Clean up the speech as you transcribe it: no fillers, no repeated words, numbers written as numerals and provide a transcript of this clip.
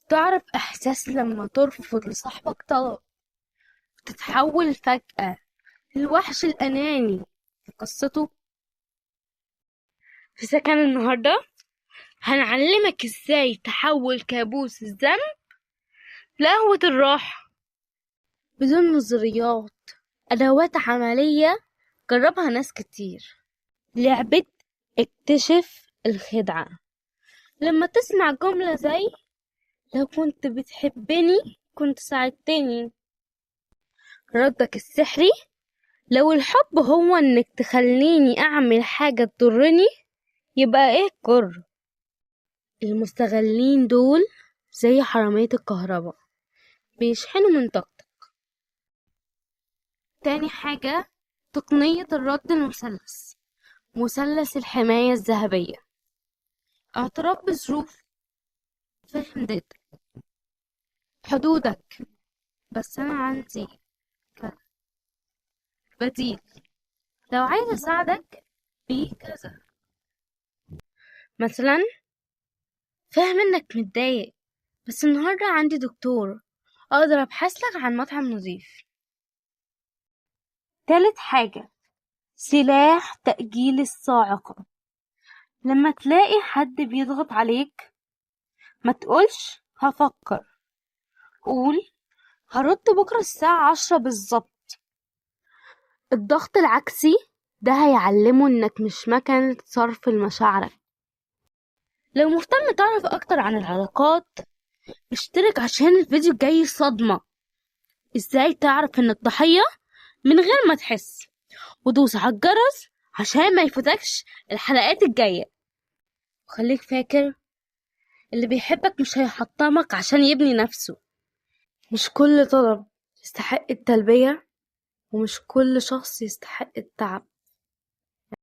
تعرف إحساس لما ترفض لصاحبك طلب وتتحول فجأة للوحش الأناني في قصته؟ في سكن النهاردة هنعلمك ازاي تحول كابوس الذنب لقهوة الراحة بدون نظريات. أدوات عملية جربها ناس كتير. لعبة اكتشف الخدعة. لما تسمع جملة زي لو كنت بتحبني كنت ساعدتني، ردك السحري لو الحب هو انك تخليني اعمل حاجة تضرني يبقى ايه الكر. المستغلين دول زي حرامية الكهرباء، بيشحنوا من طاقتك. تاني حاجة، تقنية الرد المثلث، مثلث الحماية الذهبية. اعتراف بظروف، فهم ذاتك، حدودك، بس أنا عندي كذا بديل لو عايز أساعدك في كذا. مثلا فاهم إنك متضايق، بس النهاردة عندي دكتور أقدر أبحثلك عن مطعم نظيف. تالت حاجة، سلاح تأجيل الصاعقة. لما تلاقي حد بيضغط عليك ما تقولش هفكر، قول هرد بكرة الساعة 10 بالظبط. الضغط العكسي ده هيعلمه إنك مش مكنة صرف المشاعر. لو مهتم تعرف أكتر عن العلاقات اشترك عشان الفيديو الجاي صدمة. ازاي تعرف ان الضحية من غير ما تحس، ودوس على الجرس عشان ما يفوتكش الحلقات الجاية. وخليك فاكر اللي بيحبك مش هيحطمك عشان يبني نفسه. مش كل طلب يستحق التلبية، ومش كل شخص يستحق التعب.